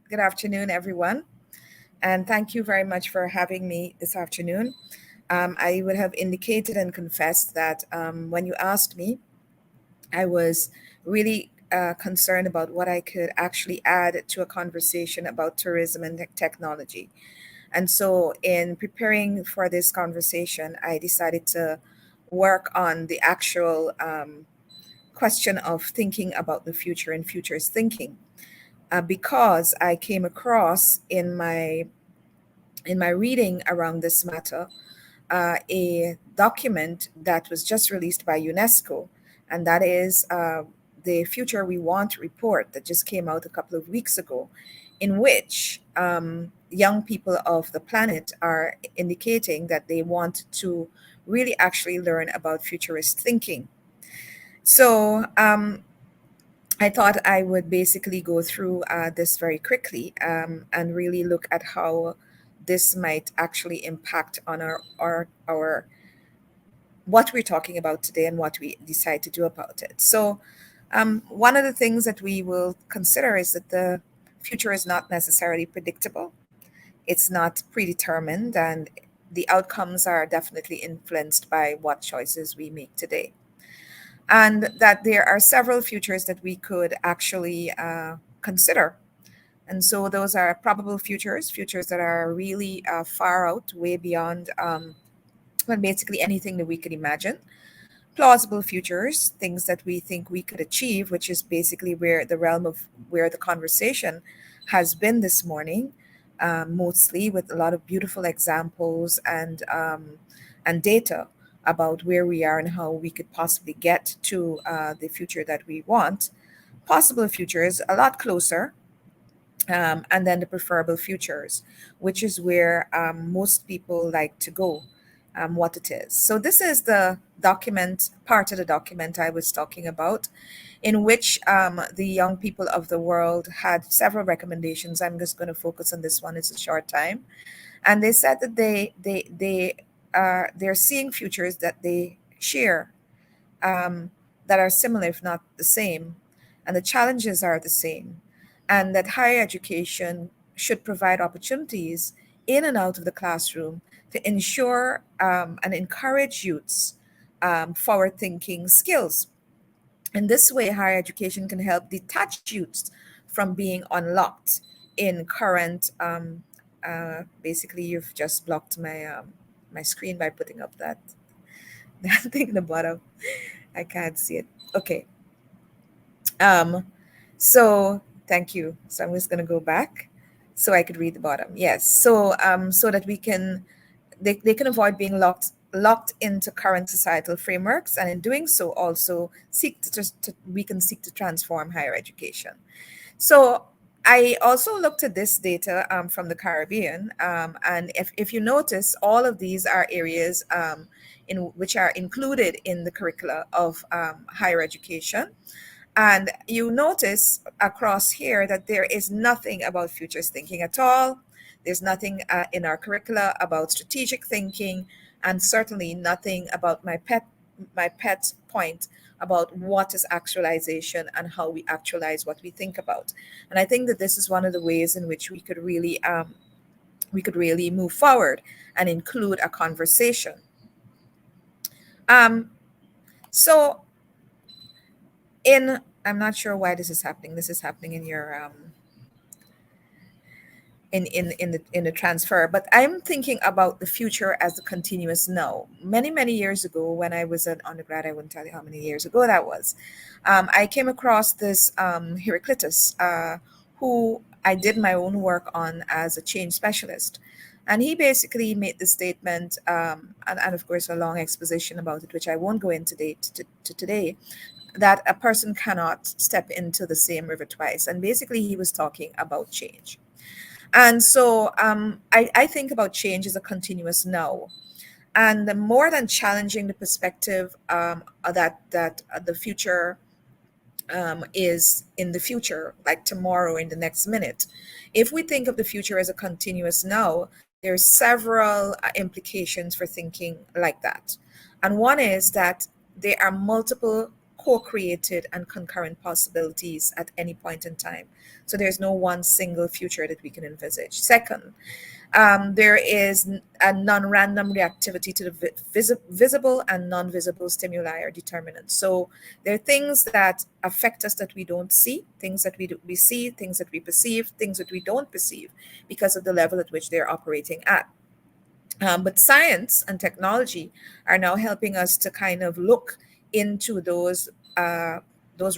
Good afternoon, everyone. And thank you very much for having me this afternoon. I would have indicated and confessed that when you asked me, I was really concerned about what I could actually add to a conversation about tourism and technology. And so, in preparing for this conversation, I decided to work on the actual question of thinking about the future and futures thinking because I came across in my reading around this matter a document that was just released by UNESCO, and that is the Future We Want report that just came out a couple of weeks ago, in which young people of the planet are indicating that they want to really actually learn about futurist thinking. So, I thought I would basically go through this very quickly and really look at how this might actually impact on our what we're talking about today and what we decide to do about it. So, one of the things that we will consider is that the future is not necessarily predictable. It's not predetermined, and the outcomes are definitely influenced by what choices we make today, and that there are several futures that we could actually consider. And so those are probable futures, futures that are really far out, way beyond, well, basically anything that we could imagine. Plausible futures, things that we think we could achieve, which is basically where the realm of where the conversation has been this morning, mostly with a lot of beautiful examples and data about where we are and how we could possibly get to the future that we want. Possible futures, a lot closer, and then the preferable futures, which is where most people like to go, what it is. So, this is the document, part of the document I was talking about, in which the young people of the world had several recommendations. I'm just going to focus on this one, it's a short time. And they said that they're seeing futures that they share, um, that are similar, if not the same, and the challenges are the same, and that higher education should provide opportunities in and out of the classroom to ensure and encourage youths forward thinking skills. In this way, higher education can help detach youths from being unlocked in current. Basically, you've just blocked my screen by putting up that, that thing in the bottom. I can't see it. Okay. Um, so thank you. So I'm just going to go back so I could read the bottom. Yes. So that they can avoid being locked into current societal frameworks, and in doing so also we can seek to transform higher education. So I also looked at this data from the Caribbean, and if you notice, all of these are areas in which are included in the curricula of higher education. And you notice across here that there is nothing about futures thinking at all. There's nothing in our curricula about strategic thinking, and certainly nothing about my pet point about what is actualization and how we actualize what we think about. And I think that this is one of the ways in which we could really move forward and include a conversation. Um, so in I'm not sure why this is happening. This is happening in your in the transfer, but I'm thinking about the future as a continuous now. Many years ago, when I was an undergrad, I wouldn't tell you how many years ago that was. I came across this Heraclitus, who I did my own work on as a change specialist. And he basically made the statement, and of course a long exposition about it, which I won't go into today, that a person cannot step into the same river twice. And basically, he was talking about change. And so I think about change as a continuous now. And more than challenging the perspective that the future is in the future, like tomorrow, in the next minute. If we think of the future as a continuous now, there's several implications for thinking like that. And one is that there are multiple co-created and concurrent possibilities at any point in time. So there's no one single future that we can envisage. Second, there is a non-random reactivity to the visible and non-visible stimuli or determinants. So there are things that affect us that we don't see, things that we see, things that we perceive, things that we don't perceive because of the level at which they're operating at. But science and technology are now helping us to kind of look into those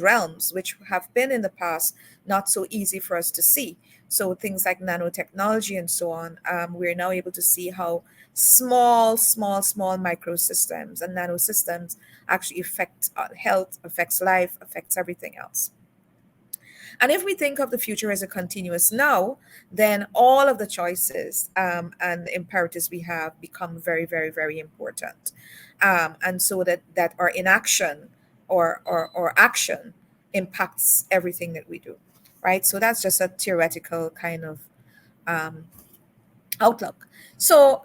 realms which have been in the past not so easy for us to see. So things like nanotechnology and so on, we're now able to see how small microsystems and nanosystems actually affect health, affects life, affects everything else. And if we think of the future as a continuous now, then all of the choices and the imperatives we have become very, very, very important. And so that our inaction or action impacts everything that we do, right? So that's just a theoretical kind of um, outlook. So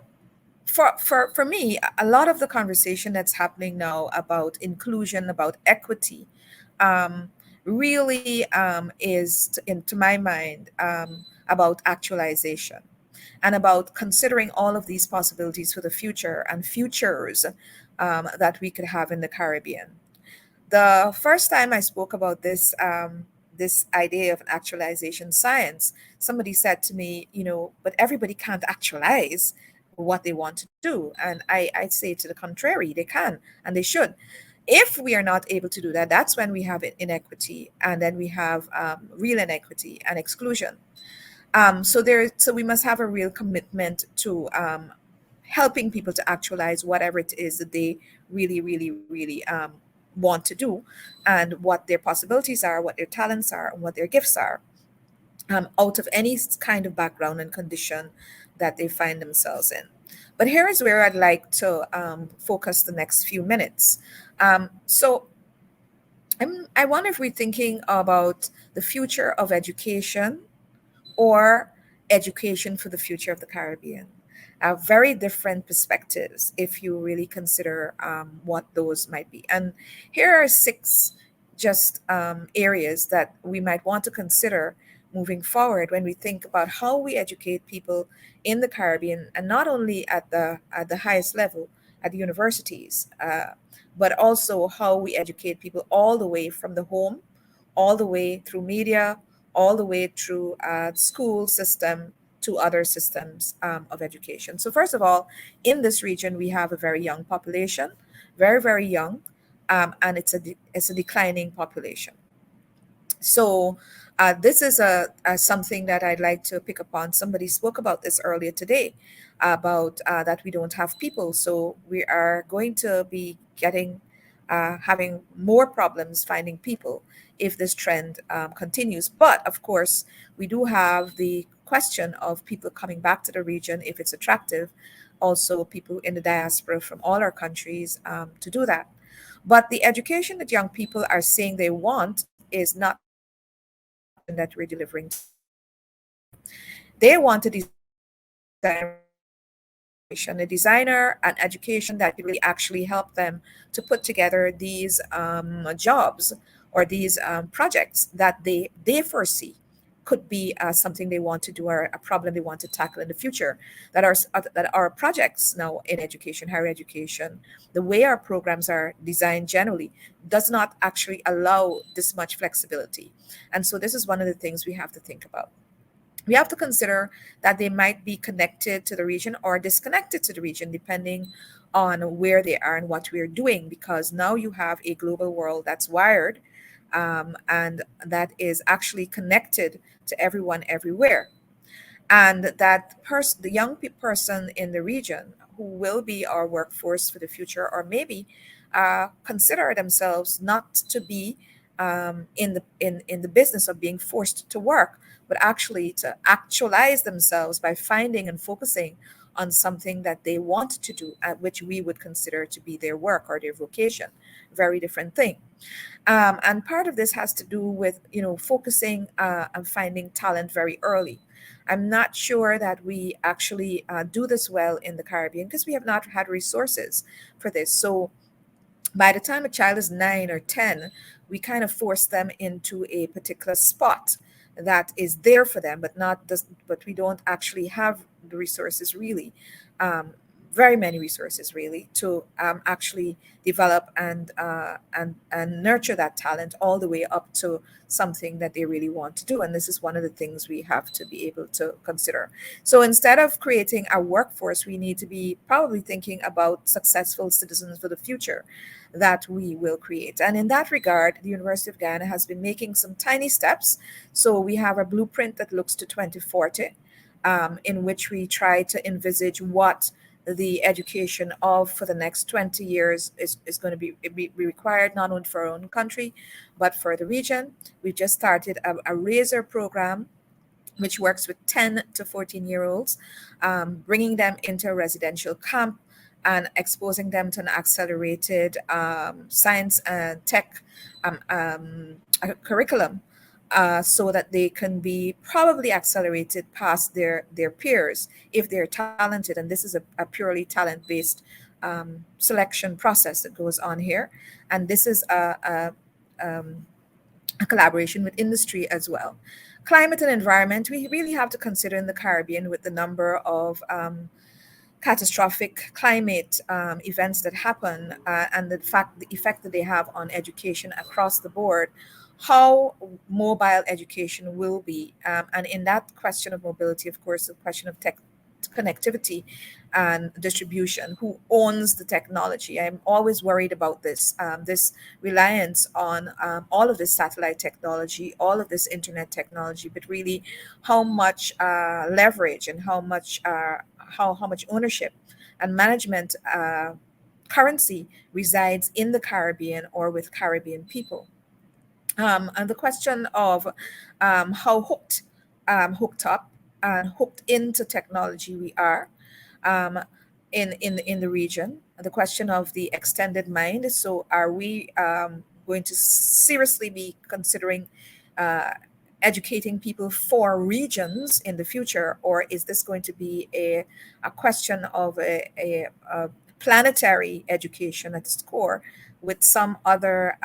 for me, a lot of the conversation that's happening now about inclusion, about equity, um, really is, to my mind, about actualization and about considering all of these possibilities for the future and futures that we could have in the Caribbean. The first time I spoke about this idea of an actualization science, somebody said to me, but everybody can't actualize what they want to do. And I'd say to the contrary, they can and they should. If we are not able to do that, that's when we have inequity, and then we have real inequity and exclusion. So we must have a real commitment to helping people to actualize whatever it is that they really, really, really want to do, and what their possibilities are, what their talents are, and what their gifts are, out of any kind of background and condition that they find themselves in. But here is where I'd like to focus the next few minutes. So I wonder if we're thinking about the future of education or education for the future of the Caribbean. Very different perspectives if you really consider what those might be. And here are six just areas that we might want to consider moving forward when we think about how we educate people in the Caribbean, and not only at the highest level at the universities, but also how we educate people all the way from the home, all the way through media, all the way through school system to other systems of education. So first of all, in this region, we have a very young population, very, very young, and it's a declining population. So this is a something that I'd like to pick up on. Somebody spoke about this earlier today about that we don't have people. So we are going to be having more problems finding people if this trend continues. But of course, we do have the question of people coming back to the region if it's attractive. Also, people in the diaspora from all our countries to do that. But the education that young people are saying they want is not that we're delivering. They want a designer, an education that could really actually help them to put together these jobs or these projects that they foresee could be something they want to do or a problem they want to tackle in the future. That are projects now in education, higher education. The way our programs are designed generally does not actually allow this much flexibility, and so this is one of the things we have to think about. We have to consider that they might be connected to the region or disconnected to the region, depending on where they are and what we're doing, because now you have a global world that's wired and that is actually connected to everyone everywhere. And that the young person in the region who will be our workforce for the future, or maybe consider themselves not to be in the business of being forced to work, but actually to actualize themselves by finding and focusing on something that they want to do, which we would consider to be their work or their vocation. Very different thing. And part of this has to do with focusing and finding talent very early. I'm not sure that we actually do this well in the Caribbean because we have not had resources for this. So By the time a child is 9 or 10, we kind of force them into a particular spot that is there for them, but not this, but we don't actually have the resources really, um, very many resources really, to actually develop and nurture that talent all the way up to something that they really want to do. And this is one of the things we have to be able to consider. So instead of creating a workforce, we need to be probably thinking about successful citizens for the future that we will create. And in that regard, the University of Guyana has been making some tiny steps. So we have a blueprint that looks to 2040, in which we try to envisage what the education of for the next 20 years is going to be required, not only for our own country, but for the region. We've just started a RAISER program which works with 10 to 14-year-olds, bringing them into a residential camp and exposing them to an accelerated science and tech curriculum, so that they can be probably accelerated past their peers if they're talented. And this is a purely talent based selection process that goes on here. And this is a collaboration with industry as well. Climate and environment, we really have to consider in the Caribbean with the number of catastrophic climate events that happen, and the effect that they have on education across the board, how mobile education will be. And in that question of mobility, of course, the question of tech connectivity and distribution, who owns the technology. I'm always worried about this reliance on all of this satellite technology, all of this internet technology, but really how much leverage and how much ownership and management currency resides in the Caribbean or with Caribbean people. And the question of how hooked up and hooked into technology we are, um, in the region. The question of the extended mind. So, are we going to seriously be considering uh, educating people for regions in the future, or is this going to be a question of a planetary education at its core, with some other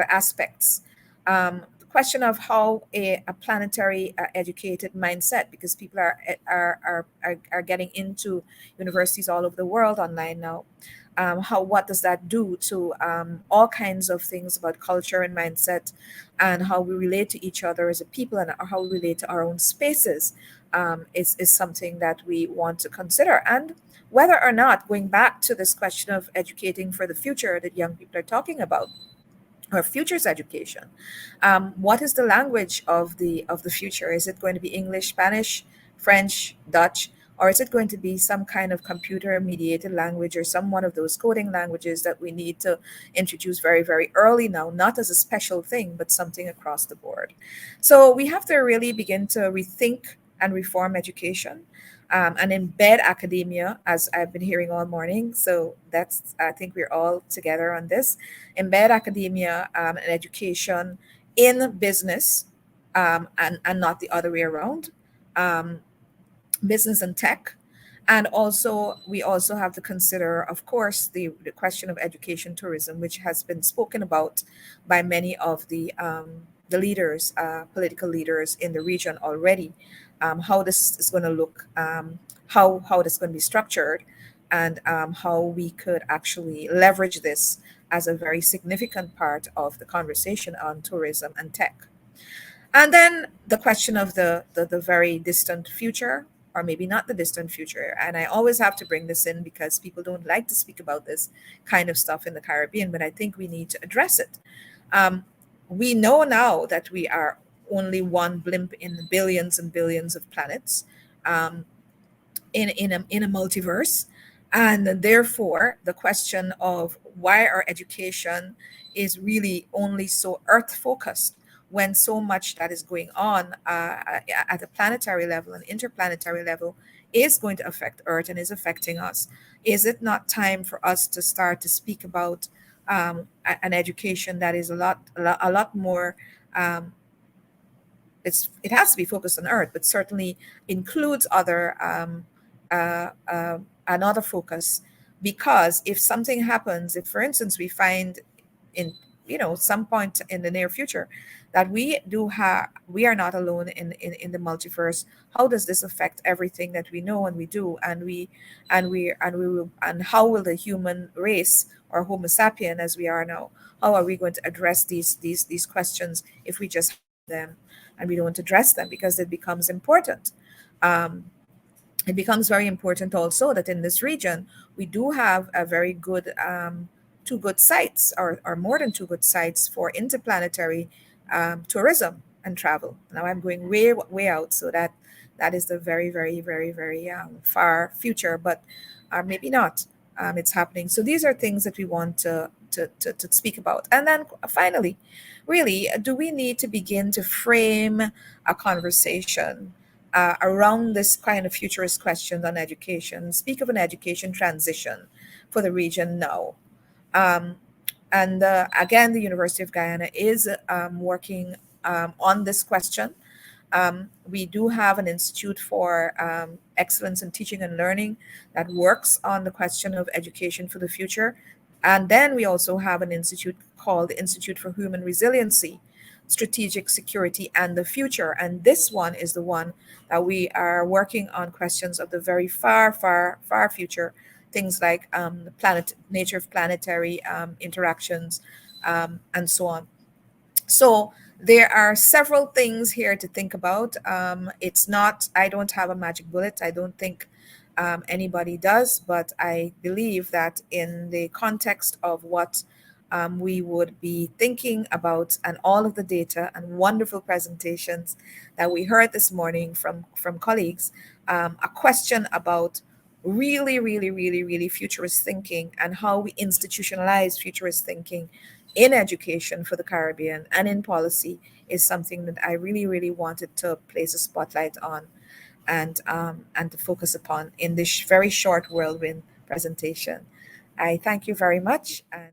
aspects? The question of how a planetary educated mindset, because people are getting into universities all over the world online now. How what does that do to all kinds of things about culture and mindset, and how we relate to each other as a people, and how we relate to our own spaces, is something that we want to consider. And whether or not, going back to this question of educating for the future that young people are talking about, or futures education. What is the language of the future? Is it going to be English, Spanish, French, Dutch, or is it going to be some kind of computer mediated language, or some one of those coding languages that we need to introduce very, very early now, not as a special thing, but something across the board? So we have to really begin to rethink and reform education, and embed academia, as I've been hearing all morning. So that's, I think we're all together on this. Embed academia and education in business, and not the other way around. Um, Business and tech. And also, we also have to consider, of course, the question of education tourism, which has been spoken about by many of the leaders, political leaders in the region already. How this is going to look, how this is going to be structured, and how we could actually leverage this as a very significant part of the conversation on tourism and tech. And then the question of the very distant future, or maybe not the distant future. And I always have to bring this in because people don't like to speak about this kind of stuff in the Caribbean, but I think we need to address it. Um, we know now that we are only one blimp in the billions and billions of planets. Um, in a multiverse, and therefore the question of why our education is really only so earth focused, when so much that is going on at a planetary level and interplanetary level is going to affect earth and is affecting us. Is it not time for us to start to speak about an education that is a lot more, um, it has to be focused on earth, but certainly includes other another focus, Because if something happens, if for instance we find in, some point in the near future, that we are not alone in the multiverse, how does this affect everything that we know and we do, and how will the human race, or homo sapien as we are now, how are we going to address these questions if we just have them and we don't address them, because it becomes important. um, it becomes very important also that in this region we do have a very good, two good sites, or more than two good sites for interplanetary tourism and travel. Now I'm going way out, so that is the very very far future, but maybe not. It's happening. So these are things that we want to speak about. And then finally, really, do we need to begin to frame a conversation around this kind of futurist questions on education, speak of an education transition for the region now? Um, and again, the University of Guyana is working on this question. We do have an institute for excellence in teaching and learning that works on the question of education for the future. And then we also have an institute called the Institute for Human Resiliency, Strategic Security, and the Future. And this one is the one that we are working on questions of the very far future, things like the nature of planetary interactions, and so on. So there are several things here to think about. It's not, I don't have a magic bullet. I don't think anybody does, but I believe that in the context of what we would be thinking about, and all of the data and wonderful presentations that we heard this morning from colleagues, a question about really futurist thinking and how we institutionalize futurist thinking in education for the Caribbean and in policy is something that I really wanted to place a spotlight on, and to focus upon in this very short whirlwind presentation. I thank you very much. And